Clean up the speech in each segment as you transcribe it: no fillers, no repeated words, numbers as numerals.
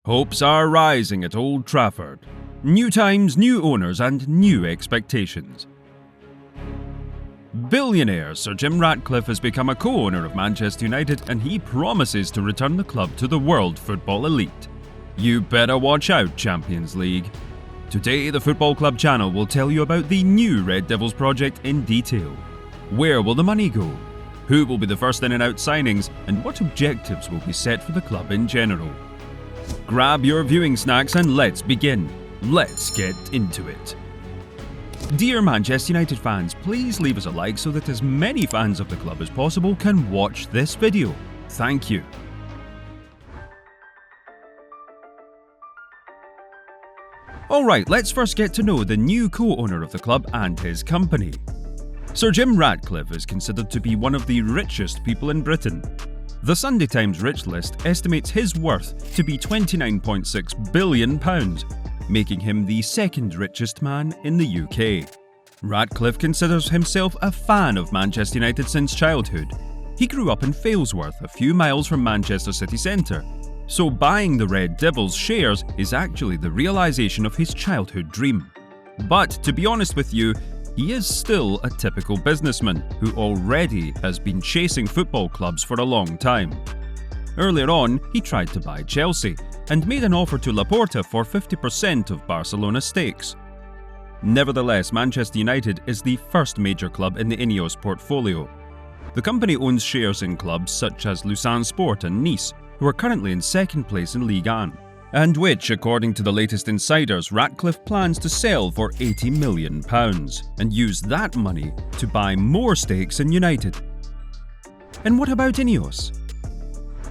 Hopes are rising at Old Trafford. New times, new owners and new expectations. Billionaire Sir Jim Ratcliffe has become a co-owner of Manchester United and he promises to return the club to the world football elite. You better watch out, Champions League. Today, the Football Club channel will tell you about the new Red Devils project in detail. Where will the money go? Who will be the first in and out signings? And what objectives will be set for the club in general? Grab your viewing snacks and let's begin. Let's get into it. Dear Manchester United fans, please leave us a like so that as many fans of the club as possible can watch this video. Thank you. Alright, let's first get to know the new co-owner of the club and his company. Sir Jim Ratcliffe is considered to be one of the richest people in Britain. The Sunday Times Rich List estimates his worth to be £29.6 billion, making him the second richest man in the UK. Ratcliffe considers himself a fan of Manchester United since childhood. He grew up in Failsworth, a few miles from Manchester city centre, so buying the Red Devils shares is actually the realisation of his childhood dream. But to be honest with you, he is still a typical businessman who already has been chasing football clubs for a long time. Earlier on, he tried to buy Chelsea and made an offer to Laporta for 50% of Barcelona's stakes. Nevertheless, Manchester United is the first major club in the Ineos portfolio. The company owns shares in clubs such as Lausanne Sport and Nice, who are currently in second place in Ligue 1, and which, according to the latest insiders, Ratcliffe plans to sell for £80 million and use that money to buy more stakes in United. And what about Ineos?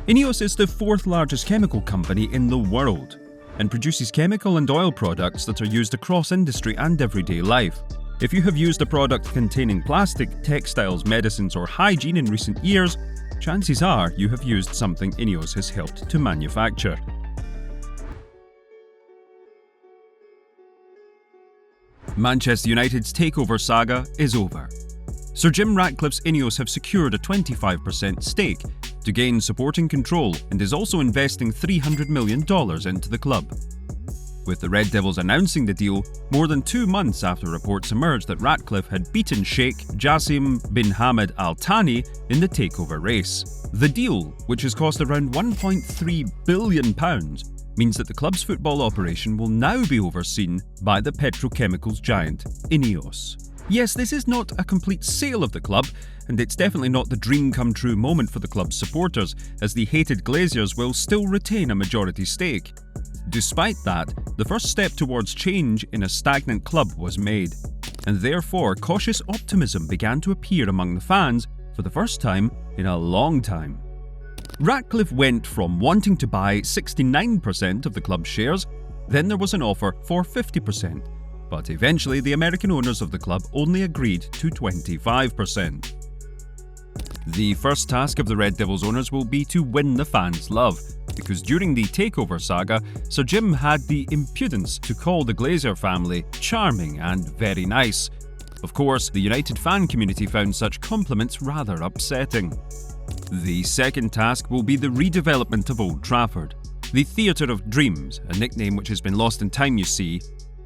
Ineos is the fourth largest chemical company in the world and produces chemical and oil products that are used across industry and everyday life. If you have used a product containing plastic, textiles, medicines or hygiene in recent years, chances are you have used something Ineos has helped to manufacture. Manchester United's takeover saga is over. Sir Jim Ratcliffe's Ineos have secured a 25% stake to gain supporting control and is also investing $300 million into the club. With the Red Devils announcing the deal more than 2 months after reports emerged that Ratcliffe had beaten Sheikh Jassim bin Hamad Al Thani in the takeover race. The deal, which has cost around £1.3 billion, means that the club's football operation will now be overseen by the petrochemicals giant Ineos. Yes, this is not a complete sale of the club, and it's definitely not the dream come true moment for the club's supporters, as the hated Glaziers will still retain a majority stake. Despite that, the first step towards change in a stagnant club was made, and therefore cautious optimism began to appear among the fans for the first time in a long time. Ratcliffe went from wanting to buy 69% of the club's shares, then there was an offer for 50%, but eventually the American owners of the club only agreed to 25%. The first task of the Red Devils owners will be to win the fans' love, because during the takeover saga, Sir Jim had the impudence to call the Glazer family charming and very nice. Of course, the United fan community found such compliments rather upsetting. The second task will be the redevelopment of Old Trafford, the Theatre of Dreams, a nickname which has been lost in time, you see.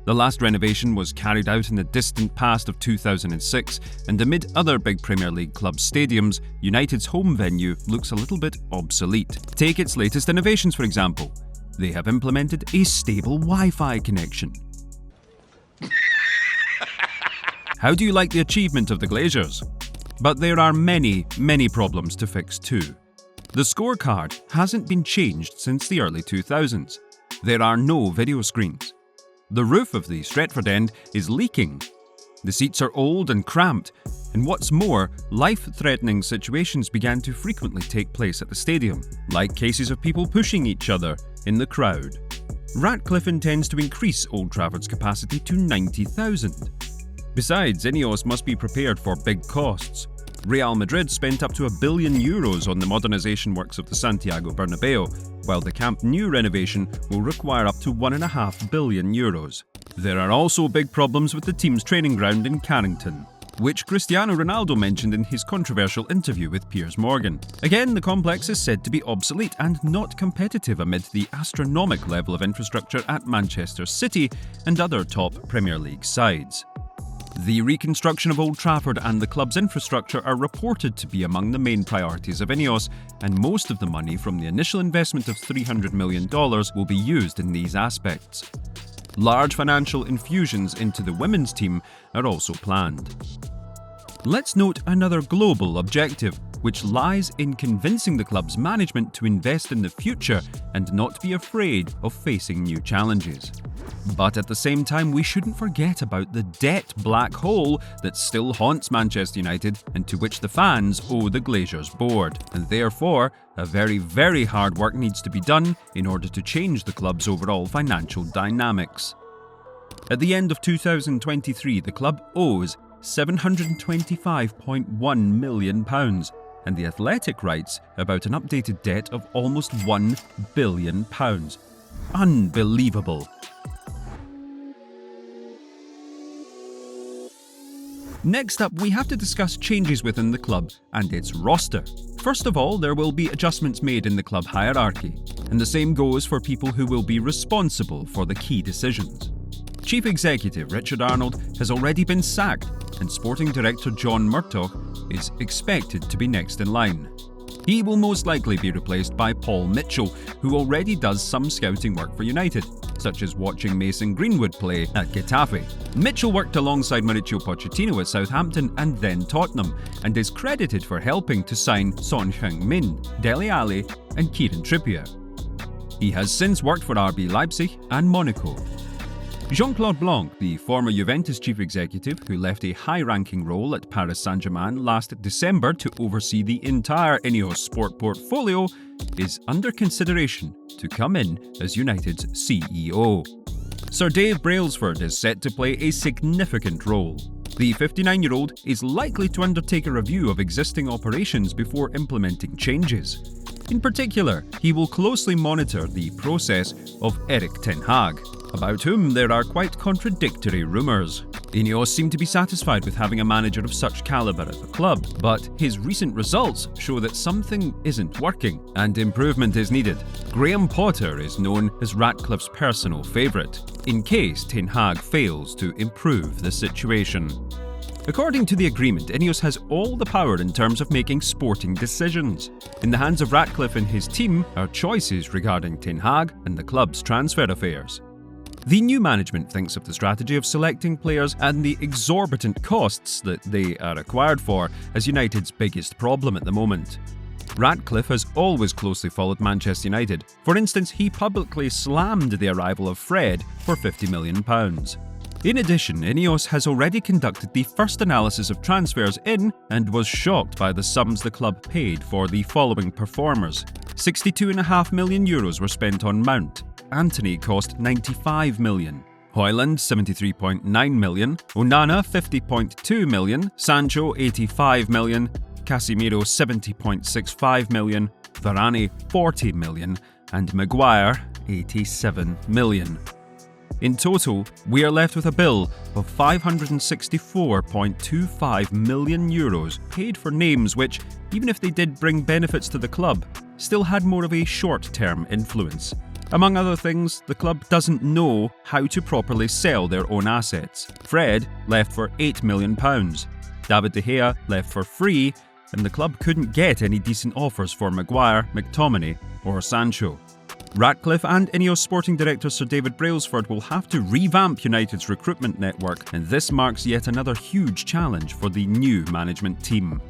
The last renovation was carried out in the distant past of 2006, and amid other big Premier League club stadiums, United's home venue looks a little bit obsolete. Take its latest innovations, for example. They have implemented a stable Wi-Fi connection. How do you like the achievement of the Glaziers? But there are many problems to fix too. The scorecard hasn't been changed since the early 2000s. There are no video screens. The roof of the Stretford end is leaking. The seats are old and cramped, and what's more, life-threatening situations began to frequently take place at the stadium, like cases of people pushing each other in the crowd. Ratcliffe intends to increase Old Trafford's capacity to 90,000. Besides, Ineos must be prepared for big costs. Real Madrid spent up to €1 billion on the modernisation works of the Santiago Bernabeu, while the Camp Nou renovation will require up to €1.5 billion. There are also big problems with the team's training ground in Carrington. which Cristiano Ronaldo mentioned in his controversial interview with Piers Morgan. Again, the complex is said to be obsolete and not competitive amid the astronomical level of infrastructure at Manchester City and other top Premier League sides. The reconstruction of Old Trafford and the club's infrastructure are reported to be among the main priorities of Ineos, and most of the money from the initial investment of $300 million will be used in these aspects. Large financial infusions into the women's team are also planned. Let's note another global objective, which lies in convincing the club's management to invest in the future and not be afraid of facing new challenges. But at the same time, we shouldn't forget about the debt black hole that still haunts Manchester United and to which the fans owe the Glazers board. And therefore, a very, very hard work needs to be done in order to change the club's overall financial dynamics. At the end of 2023, the club owes £725.1 million, and the Athletic writes about an updated debt of almost £1 billion. Unbelievable. Next up, we have to discuss changes within the club and its roster. First of all, there will be adjustments made in the club hierarchy, and the same goes for people who will be responsible for the key decisions. Chief Executive Richard Arnold has already been sacked, and Sporting Director John Murtough is expected to be next in line. He will most likely be replaced by Paul Mitchell, who already does some scouting work for United, such as watching Mason Greenwood play at Getafe. Mitchell worked alongside Mauricio Pochettino at Southampton and then Tottenham, and is credited for helping to sign Son Heung-min, Dele Alli and Kieran Trippier. He has since worked for RB Leipzig and Monaco. Jean-Claude Blanc, the former Juventus chief executive who left a high-ranking role at Paris Saint-Germain last December to oversee the entire Ineos sport portfolio, is under consideration to come in as United's CEO. Sir Dave Brailsford is set to play a significant role. The 59-year-old is likely to undertake a review of existing operations before implementing changes. In particular, he will closely monitor the process of Erik ten Hag, about whom there are quite contradictory rumours. Ineos seem to be satisfied with having a manager of such calibre at the club, but his recent results show that something isn't working and improvement is needed. Graham Potter is known as Ratcliffe's personal favourite, in case Ten Hag fails to improve the situation. According to the agreement, Ineos has all the power in terms of making sporting decisions. In the hands of Ratcliffe and his team are choices regarding Ten Hag and the club's transfer affairs. The new management thinks of the strategy of selecting players and the exorbitant costs that they are acquired for as United's biggest problem at the moment. Ratcliffe has always closely followed Manchester United. For instance, he publicly slammed the arrival of Fred for £50 million. In addition, Ineos has already conducted the first analysis of transfers in and was shocked by the sums the club paid for the following performers. €62.5 million were spent on Mount. Antony cost £95 million. Højlund £73.9 million. Onana £50.2 million. Sancho £85 million. Casemiro £70.65 million. Varane £40 million. And Maguire £87 million. In total, we are left with a bill of €564.25 million paid for names which, even if they did bring benefits to the club, still had more of a short-term influence. Among other things, the club doesn't know how to properly sell their own assets. Fred left for £8 million. David De Gea left for free, and the club couldn't get any decent offers for Maguire, McTominay or Sancho. Ratcliffe and Ineos sporting director Sir David Brailsford will have to revamp United's recruitment network, and this marks yet another huge challenge for the new management team.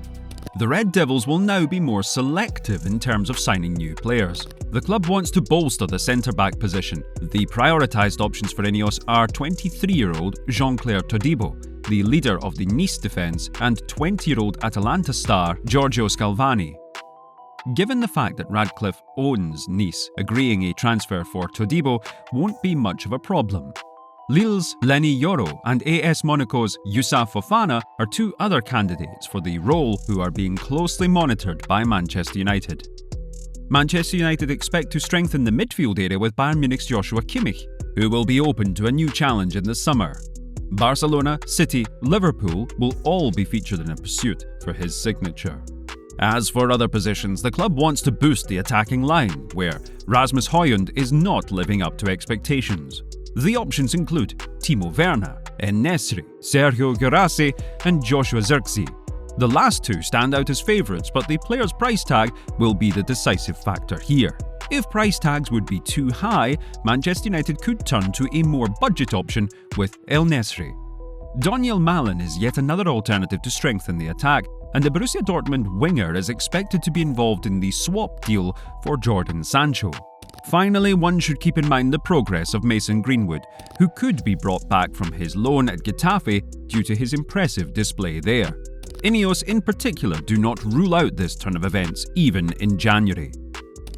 The Red Devils will now be more selective in terms of signing new players. The club wants to bolster the centre-back position. The prioritised options for Ineos are 23-year-old Jean-Claire Todibo, the leader of the Nice defence, and 20-year-old Atalanta star Giorgio Scalvani. Given the fact that Ratcliffe owns Nice, agreeing a transfer for Todibo won't be much of a problem. Lille's Lenny Yoro and AS Monaco's Youssouf Fofana are two other candidates for the role who are being closely monitored by Manchester United. Manchester United expect to strengthen the midfield area with Bayern Munich's Joshua Kimmich, who will be open to a new challenge in the summer. Barcelona, City, Liverpool will all be featured in a pursuit for his signature. As for other positions, the club wants to boost the attacking line, where Rasmus Højlund is not living up to expectations. The options include Timo Werner, En-Nesyri, Sergio Guirassy and Joshua Zirkzee. The last two stand out as favourites, but the player's price tag will be the decisive factor here. If price tags would be too high, Manchester United could turn to a more budget option with En-Nesyri. Daniel Malin is yet another alternative to strengthen the attack, and the Borussia Dortmund winger is expected to be involved in the swap deal for Jordan Sancho. Finally, one should keep in mind the progress of Mason Greenwood, who could be brought back from his loan at Getafe due to his impressive display there. Ineos in particular do not rule out this turn of events, even in January.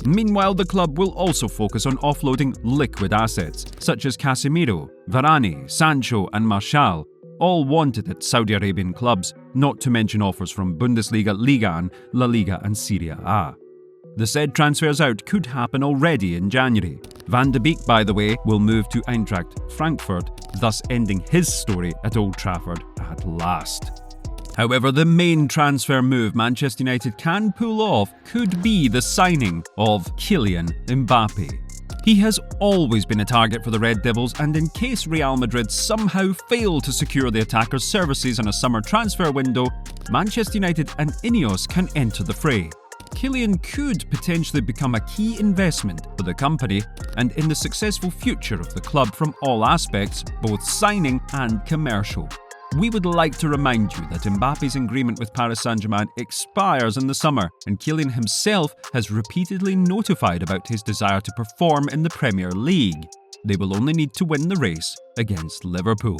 Meanwhile, the club will also focus on offloading liquid assets, such as Casemiro, Varane, Sancho and Martial, all wanted at Saudi Arabian clubs, not to mention offers from Bundesliga, Liga 1, La Liga and Serie A. The said transfers out could happen already in January. Van de Beek, by the way, will move to Eintracht Frankfurt, thus ending his story at Old Trafford at last. However, the main transfer move Manchester United can pull off could be the signing of Kylian Mbappe. He has always been a target for the Red Devils, and in case Real Madrid somehow fail to secure the attacker's services in a summer transfer window, Manchester United and Ineos can enter the fray. Kylian could potentially become a key investment for the company and in the successful future of the club from all aspects, both signing and commercial. We would like to remind you that Mbappe's agreement with Paris Saint-Germain expires in the summer, and Kylian himself has repeatedly notified about his desire to perform in the Premier League. They will only need to win the race against Liverpool.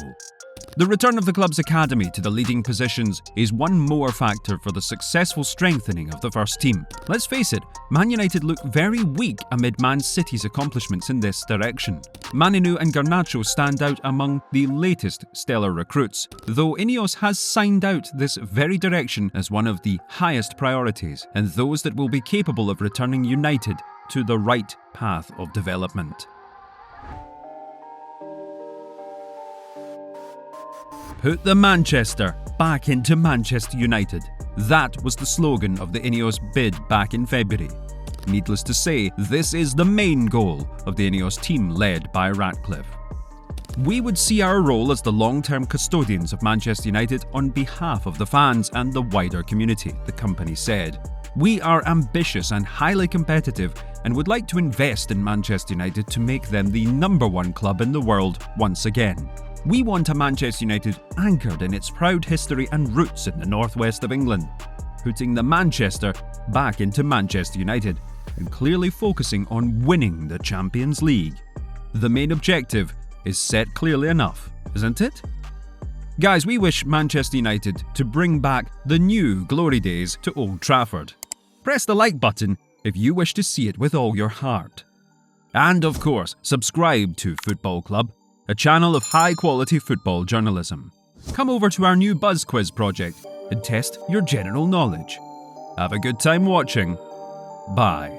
The return of the club's academy to the leading positions is one more factor for the successful strengthening of the first team. Let's face it, Man United look very weak amid Man City's accomplishments in this direction. Maninu and Garnacho stand out among the latest stellar recruits, though Ineos has signed out this very direction as one of the highest priorities, and those that will be capable of returning United to the right path of development. Put the Manchester back into Manchester United. That was the slogan of the Ineos bid back in February. Needless to say, this is the main goal of the Ineos team led by Ratcliffe. We would see our role as the long-term custodians of Manchester United on behalf of the fans and the wider community, the company said. We are ambitious and highly competitive and would like to invest in Manchester United to make them the #1 club in the world once again. We want a Manchester United anchored in its proud history and roots in the northwest of England, putting the Manchester back into Manchester United and clearly focusing on winning the Champions League. The main objective is set clearly enough, isn't it? Guys, we wish Manchester United to bring back the new glory days to Old Trafford. Press the like button if you wish to see it with all your heart. And of course, subscribe to Football Club, a channel of high-quality football journalism. Come over to our new Buzz Quiz project and test your general knowledge. Have a good time watching. Bye.